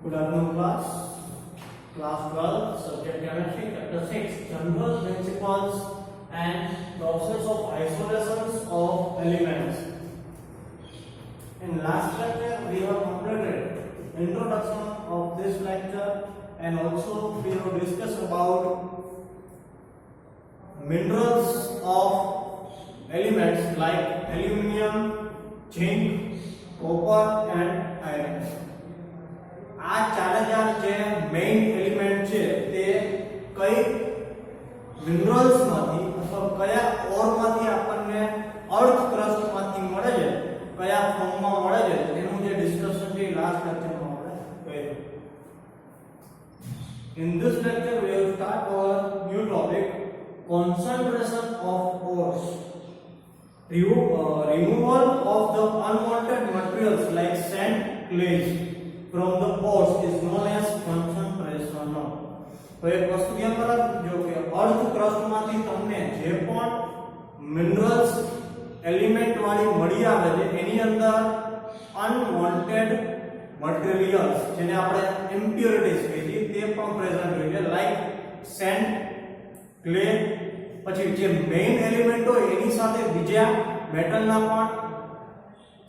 Good afternoon, class. Class 12, subject chemistry, chapter 6, general principles and process of isolations of elements. In last lecture, we have completed introduction of this lecture, and also we have discussed about minerals of elements like aluminium, zinc, copper and iron. આ ચાર જે main element છે તે કઈ minerals માંથી અથવા કયા ઓર માંથી આપણને અર્થ ક્રસ્ટ માંથી મળે છે, કયા ફોર્મમાં મળે છે, એનું જે ડિસ્કશન છે લાસ્ટ લેક્ચરમાં આપણે કર્યું. In this lecture we will start our new topic, concentration of ores. Removal of the unwanted materials like sand, clays from the ores is known as concentration. તો એક વસ્તુ ધ્યાનમાં રાખજો કે અર્થ ક્રસ્ટ માંથી તમને જે પણ મિનરલ્સ એલિમેન્ટ વાળી મળી આવે છે એની અંદર અનવોન્ટેડ મટીરીયલ્સ જેને આપણે ઇમ્પ્યોરિટીઝ કહીએ તે પણ પ્રેઝન્ટ હોય છે, લાઈક સેન્ડ, ક્લે, પછી જે મેઇન એલિમેન્ટ હોય એની સાથે બીજા મેટલના પણ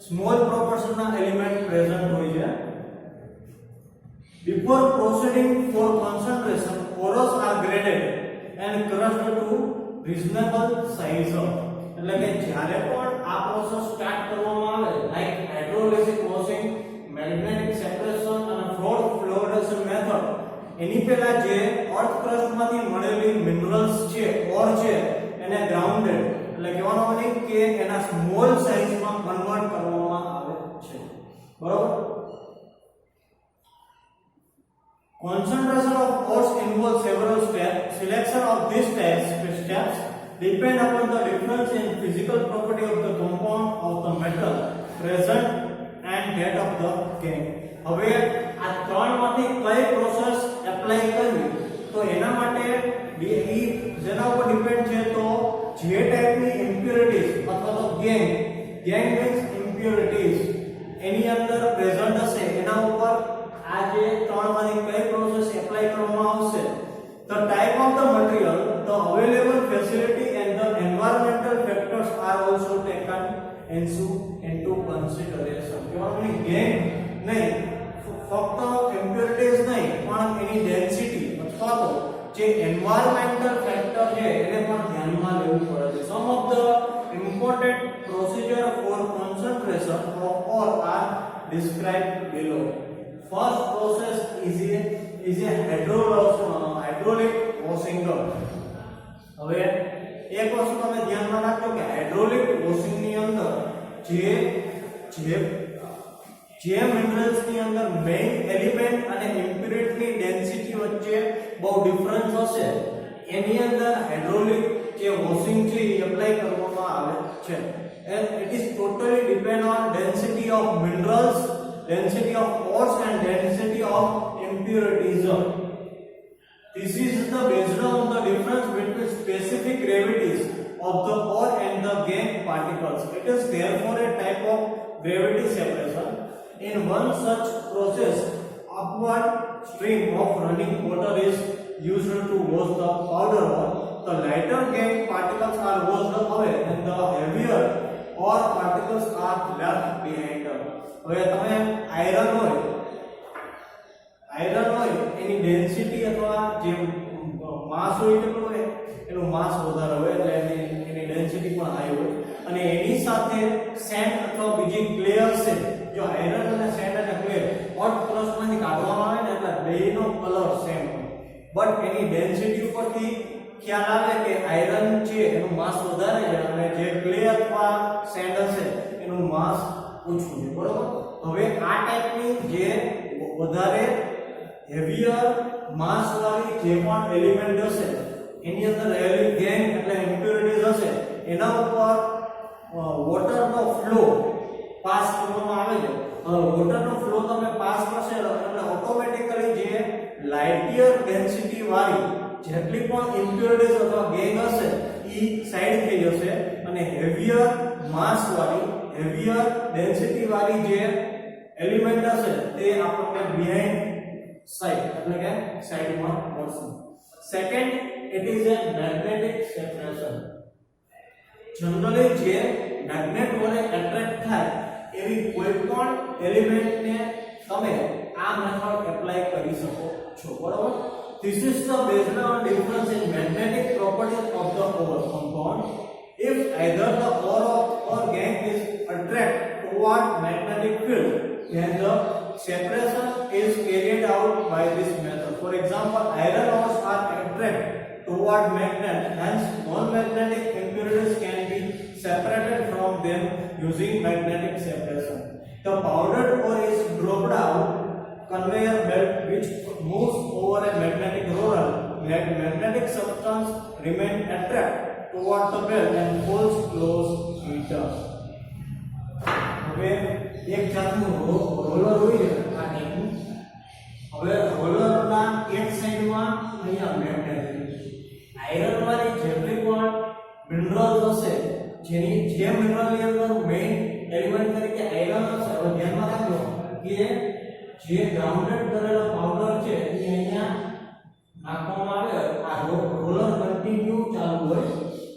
સ્મોલ પ્રોપોર્શનના એલિમેન્ટ પ્રેઝન્ટ હોય છે. Before proceeding for concentration, ores are graded and crushed to reasonable size. એટલે કે જ્યારે પણ આ પ્રોસેસ સ્ટાર્ટ કરવામાં આવે, like hydrolysis washing, magnetic separation અને ફ્લોરેશન મેથડ, એની પહેલા જે અર્થ ક્રસ્ટમાંથી મળેલી મિનરલ્સ છે, ઓર છે, એને ગ્રાઉન્ડેડ એટલે કહેવાનો મતલબ કે એના સ્મોલ સાઇઝમાં કન્વર્ટ કરવામાં આવે છે. બરોબર. Concentration of ores involves several steps. Selection of these steps depend upon the difference in physical property of the compound of the metal present and that of the gangue. હવે આ ત્રણમાંથી કઈ process apply કરવી તો એના માટે જેના ઉપર ડિપેન્ડ છે તો જે ટાઈપની ઇમ્પ્યોરિટીઝ અથવા તો ગેંગ મીન્સ ઇમ્પ્યોરિટીઝ એની અંદર પ્રેઝન્ટ હશે એના ઉપર આ જે ત્રણમાંથી કઈ પ્રોસેસ એપ્લાય કરવામાં આવશે. The type of the material, the available facility and the environmental factors are also taken into consideration. કેવાની ગેંગ નહીં, ફક્ત ઇમ્પ્યોરિટીઝ નહીં પણ એની ડેન્સિટી અથવા તો જે એન્વાયરમેન્ટલ ફેક્ટર છે એને પણ ધ્યાનમાં લેવું પડે છે. Some of the important procedure for concentration of ore are described below. First process is a hydraulic washing. હવે એક વસ્તુ તમે ધ્યાનમાં રાખજો કે હાઇડ્રોલિક વોશિંગ ની અંદર જે મિનરલ્સ ની અંદર મેઇન એલિમેન્ટ અને ઇમ્પ્યોરિટી ની ડેન્સિટી વચ્ચે બહુ ડિફરન્સ હશે એની અંદર હાઇડ્રોલિક જે વોશિંગ છે એ એપ્લાય કરવામાં આવે છે. and it is totally depend on density of minerals, density of ores and density of impurities. This is the based on the difference between specific gravities of the ore and the gangue particles. It is therefore a type of gravity separation. In one such process, upward stream of running water is used to wash the powder ore. The lighter gangue particles are washed away and the heavier ore particles are left behind. હવે તમે iron હોય એની density અથવા જે માસ હોય કેટલું હોય એનું માસ વધારે હોય એટલે એની ડેન્સિટી પણ હાઈ હોય અને એની સાથે સેન્ડ અથવા બીજી ક્લે હશે. જો આયરન અને સેન્ડ અને ક્લે હોટ ક્રસ્ટમાંથી કાઢવામાં આવે ને એટલે બેનો કલર સેમ હોય બટ એની ડેન્સિટી ઉપરથી ખ્યાલ આવે કે આયરન છે એનું માસ વધારે છે અને જે ક્લે અથવા સેન્ડ હશે એનું માસ ઓછું છે. બરોબર. હવે આ ટાઈપની જે વધારે હેવીયર માસ વાળી જે પણ એલિમેન્ટ હશે એની અંદર રહેલી ગેંગ એટલે ઇમ્પ્યોરિટીઝ હશે એના ઉપર વોટરનો ફ્લો પાસ કરવામાં આવે છે. વોટરનો ફ્લો તમે પાસ કરશે એટલે ઓટોમેટિકલી જે લાઇટિયર ડેન્સિટી વાળી જેટલી પણ ઇમ્પ્યોરિટીઝ અથવા ગેંગ હશે એ સાઈડ થઈ જશે અને હેવીયર માસ વાળી હેવીયર ડેન્સિટી વાળી જે એલિમેન્ટ હશે તે આપણને બિહાઇન્ડ સાઈડ એટલે કે સાઈડમાં મળશે. Second, it is a magnetic separation. Generally જે મેગ્નેટ વડે એટ્રેક્ટ થાય એવી કોઈ પણ એલિમેન્ટને તમે આ મેથડ એપ્લાય કરી શકો છો, બરાબર? This is the based on difference in magnetic properties of the ore compound. If either the ore or gangue is attract toward magnetic field, then the separation is carried out by this method. For example, iron ores are attract toward magnet, hence non-magnetic impurities can be separated from them using magnetic separation. The powdered ore is dropped out conveyor belt which moves over a magnetic roller. Magnetic substance remain attract toward the belt and pulls close it. હવે એક જાતનું roller હોય છે આ ટાઈપનું. હવે રોલરના એક સાઈડમાં અહીંયા મેગ્નેટ, આયરન વાળી જેટલી પણ મિનરલ્સ હશે, જેની જે મિનરલની અંદર મેઇન એલિમેન્ટ તરીકે આયરન હશે, હવે ધ્યાનમાં રાખજો કે જે ગ્રાઉન્ડેડ કરેલો પાવડર છે એ અહીંયા નાખવામાં આવે, આ રોલર કન્ટિન્યુ ચાલુ હોય.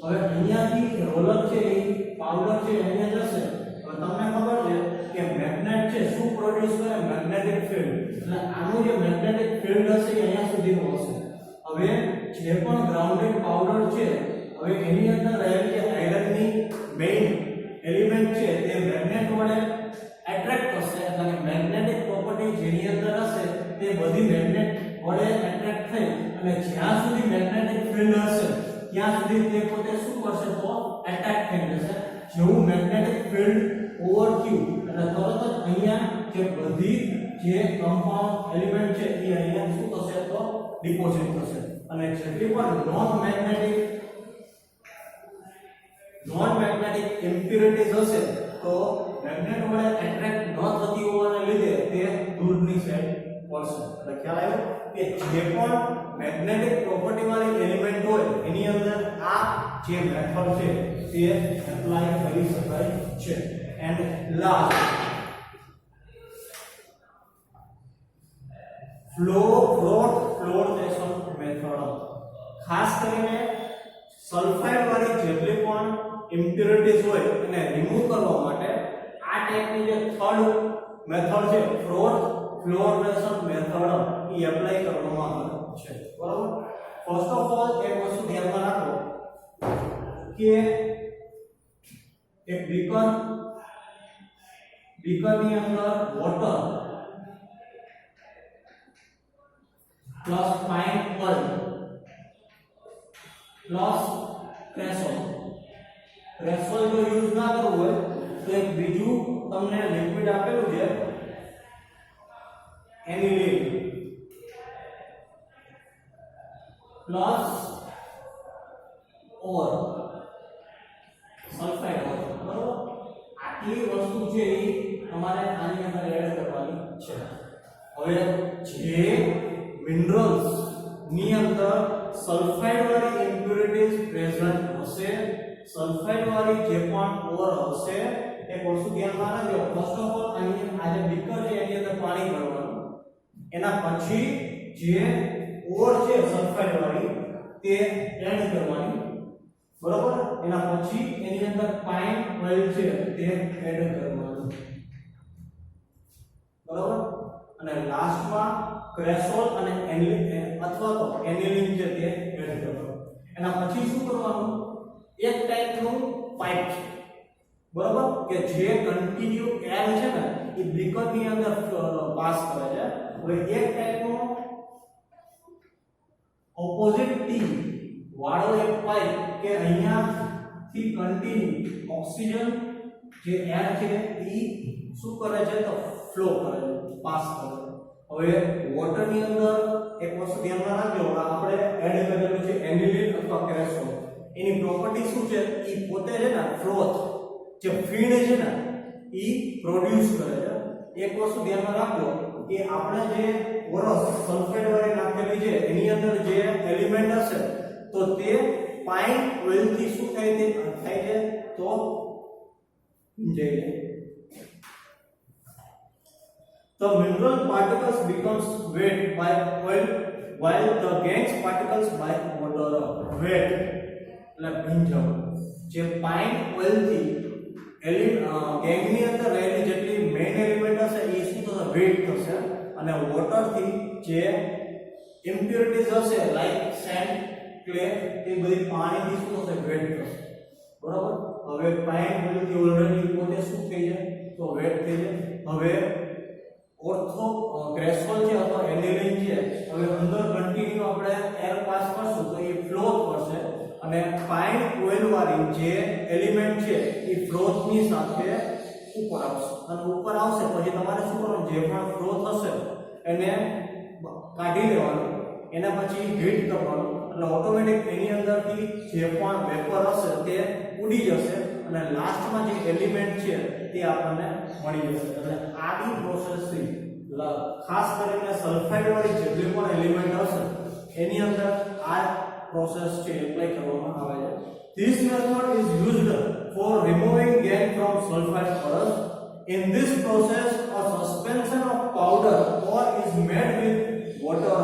હવે અહીંયાથી રોલર છે એ પાવડર છે અહીંયા જશે. હવે તમને ખબર છે કે મેગ્નેટ છે શું પ્રોડ્યુસ કરે? Magnetic field. એટલે આનું જે મેગ્નેટિક ફિલ્ડ હશે એ અહીંયા સુધીનું હશે. હવે જે પણ ગ્રાઉન્ડેડ પાવડર છે, હવે એની અંદર રહેલી જે આયરનની મેઇન એલિમેન્ટ છે તે મેગ્નેટ વડે એટ્રેક્ટ થશે. એટલે કે મેગ્નેટિક પ્રોપર્ટી જેની અંદર હશે તે બધી મેગ્નેટ વડે એટ્રેક્ટ થઈ અને જ્યાં સુધી મેગ્નેટિક ફિલ્ડ હશે ત્યાં સુધી તે પોતે શું કરશે? તો એટ્રેક્ટ થઈ જશે. જેવું મેગ્નેટિક ફિલ્ડ ઓવર થયું એટલે તરત જ અહીંયા જે બધી જે કમ્પાઉન્ડ એલિમેન્ટ છે એ અહીંયા શું થશે? તો ડિપોઝિટ થશે. અને જેટલી પણ નોન મેગ્નેટિક ઇમ્પ્યુરિટીઝ હશે તો મેગ્નેટ વડે એટ્રેક્ટ ન થતી હોવાને લીધે તે દૂરની સાઈડ પડશે. એટલે ખ્યાલ આવ્યો કે જે પણ મેગ્નેટિક પ્રોપર્ટી વાળી એલિમેન્ટ હોય એની અંદર આ જે મેથડ છે તે એપ્લાય કરી શકાય છે. And last, flotation method. ખાસ કરીને સલ્ફાઇડ વાળી જેટલી પણ ઇમ્પ્યુરિટીઝ હોય એને રિમૂવ કરવા માટે આ ટાઈપની જે થર્ડ મેથડ છે ફ્લોટેશન મેથડ એ એપ્લાય કરવામાં આવે છે, બરાબર? ફર્સ્ટ ઓફ ઓલ એક વસ્તુ ધ્યાનમાં રાખો કે એક બીકરની અંદર water plus fine oil plus cresol જો યુઝ ના કરવું હોય તો એક બીજું તમને લિક્વિડ આપેલું છે એનિલિન પ્લસ ઓર સલ્ફાઇડ ઓર, બરાબર? આટલી વસ્તુ છે એ તમારે આની અંદર એડ કરવાની છે. હવે જે મિનરલ્સ ની અંદર સલ્ફાઇડ વાળી ઇમ્પ્યુરિટીઝ પ્રેઝન્ટ હશે, સલ્ફાઇડ વાળી જે પણ ઓર હશે, એક વસ્તુ ધ્યાનમાં રાખજો. ફર્સ્ટ ઓફ ઓલ અહીં આ જે બીકર છે એની અંદર પાણી ભરવાનું, એના પછી જે ઓર છે સલ્ફાઇડ વાળી તે એડ કરવાની, બરોબર? એના પછી એની અંદર પાઇન ઓઇલ છે તે એડ કરવાનું, બરોબર? અને લાસ્ટમાં ક્રેસોલ અને એનિલિન અથવા તો એનિલિન છે તે એડ કરવાનું. એના પછી શું કરવાનું? એક ટાઈપનું પાઇપ છે, બરોબર, કે જે કન્ટિન્યુ એર છે ને એ બીકરની અંદર પાસ કરે છે. હવે એક ટાઈપનો ઓપોઝિટ ટી વાળો એક પાઇપ કે અહીંયાથી કન્ટિન્યુ ઓક્સિજન જે એર છે એ શું કરે છે? તો ફ્લો કરે છે, પાસ કરે છે. હવે વોટરની અંદર એક વસ્તુ ધ્યાનમાં રાખજો, આપણે એડ કરેલું છે એનિલિન અથવા ક્રેસોલ. એની પ્રોપર્ટી શું છે? એ પોતે છે ને ફ્લોથ જે ફીડ છે ને એ પ્રોડ્યુસ કરે છે. એક વસ્તુ ધ્યાનમાં રાખજો કે આપણે જે ઓરસ સલ્ફેટ વાળી નાખેલી છે એની અંદર જે એલિમેન્ટ હશે તો તે પાઇન ઓઇલ થી શું થાય છે? તો જઈ The mineral particles becomes wet by oil while the gangue particles by water. Wet એટલે ભીંજવ જે પાઇન ઓઇલ થી ગેંગ ની અંદર રહેલી જેટલી મેઇન એલિમેન્ટ હશે એ શું થશે વેટ થશે અને વોટર થી જે ઇમ્પ્યોરિટીઝ હશે લાઈક સેન્ડ ક્લે એ બધી પાણી થી શું થશે વેટ થશે બરાબર હવે પાઇન ઓઇલ થી ઓલરેડી પોતે શું થઈ જાય તો વેટ થઈ જાય હવે ઓર્થો ગ્રેસ્ફોલ છે અથવા એનિલિન છે હવે અંદર કન્ટિન્યુ આપણે એર પાસ કરશું તો એ ફ્લો કરશે અને પાઇન ઓઇલ વાળી જે એલિમેન્ટ છે એ ફ્લોથ ની સાથે ઉપર આવશે અને ઉપર આવશે પછી તમારે શું કરવાનું જે પણ ફ્લો થશે એને કાઢી લેવાનું એના પછી હીટ કરવાનું એટલે ઓટોમેટિક એની અંદરથી જે પણ વેપર હશે તે ઉડી જશે અને લાસ્ટમાં જે એલિમેન્ટ છે તે આપણને મળી જશે એટલે આની પ્રોસેસ થી ખાસ કરીને સલ્ફાઇડ વાળી જેટલી પણ એલિમેન્ટ હશે એની અંદર આ પ્રોસેસ છે એપ્લાય કરવામાં આવે છે This method is used for removing gangue from sulfide porous. In this process a suspension of powder ore is made with water.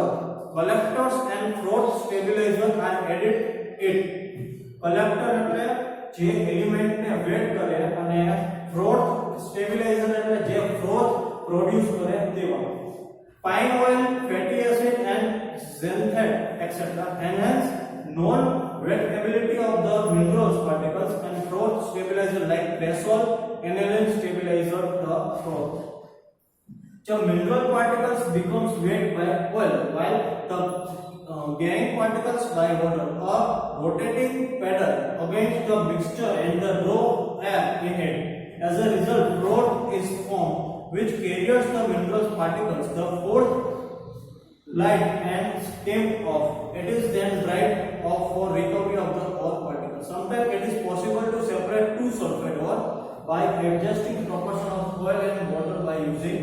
Collectors and froth stabilizer are added it. Collector એટલે જે element ને wet કરે અને froth stabiliser એટલે જે froth produce કરે તેવા pine oil fatty acid and xanthate etc enhance non wettability of the minerals particles and froth stabilizer like cresol aniline stabilizer the froth. The mineral particles becomes wet by oil while the gangue particles by water. A rotating pedal against the mixture and the raw air in it. As a result, froth is formed which carries the minerals particles. The fourth light and stem off. It is then dried off for recovery of the ore particles. Sometimes it is possible to separate two sulfide ore by adjusting proportion of oil and water by using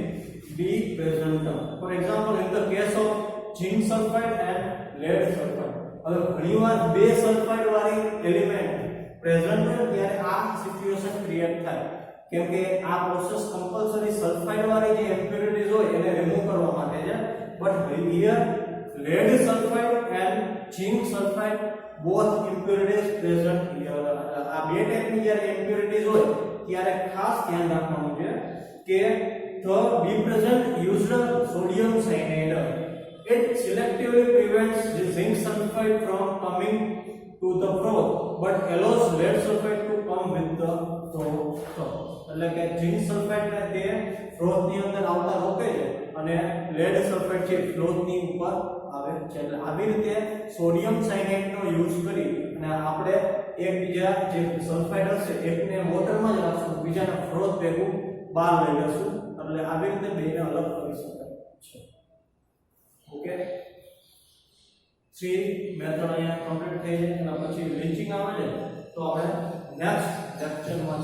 depresentum. For example, in the case of zinc sulfide and lead sulfide. હવે ઘણીવાર બે sulphide વાળી element present હોય ત્યારે આ situation create થાય કેમ કે આ પ્રોસેસ કમ્પલસરી સલ્ફાઇડ વાળી જે ઇમ્પ્યોરિટીઝ હોય એને રિમૂવ કરવા માટે છે but here lead sulfide and zinc sulfide both impurities present here. આ બે ટાઈપની જ્યારે ઇમ્પ્યોરિટીઝ હોય ત્યારે ખાસ ધ્યાન રાખવાનું છે કે the depresent used sodium cyanide. It selectively prevents the zinc sulfide from coming to the froth but allows lead sulfide to come with the froth. એટલે કે zinc sulfide ને તે ફ્રોથ ની અંદર આવતા રોકે છે અને lead sulfide છે ફ્રોથ ની ઉપર આવે છે એટલે આવી રીતે સોડિયમ સાયનાઇડ નો યુઝ કરી અને આપણે એકબીજા જે સલ્ફાઇડ હશે એકને વોટરમાં જ રાખશું બીજાને ફ્રોથ ભેગું બહાર લઈ લેશું એટલે આવી રીતે બેને અલગ કરી શકાય છે ઓકે 3 મેથડ અહીંયા કમ્પ્લીટ થઈ જાય અને પછી લીચિંગ આવે છે તો આપણે નેક્સ્ટ લેક્ચરમાં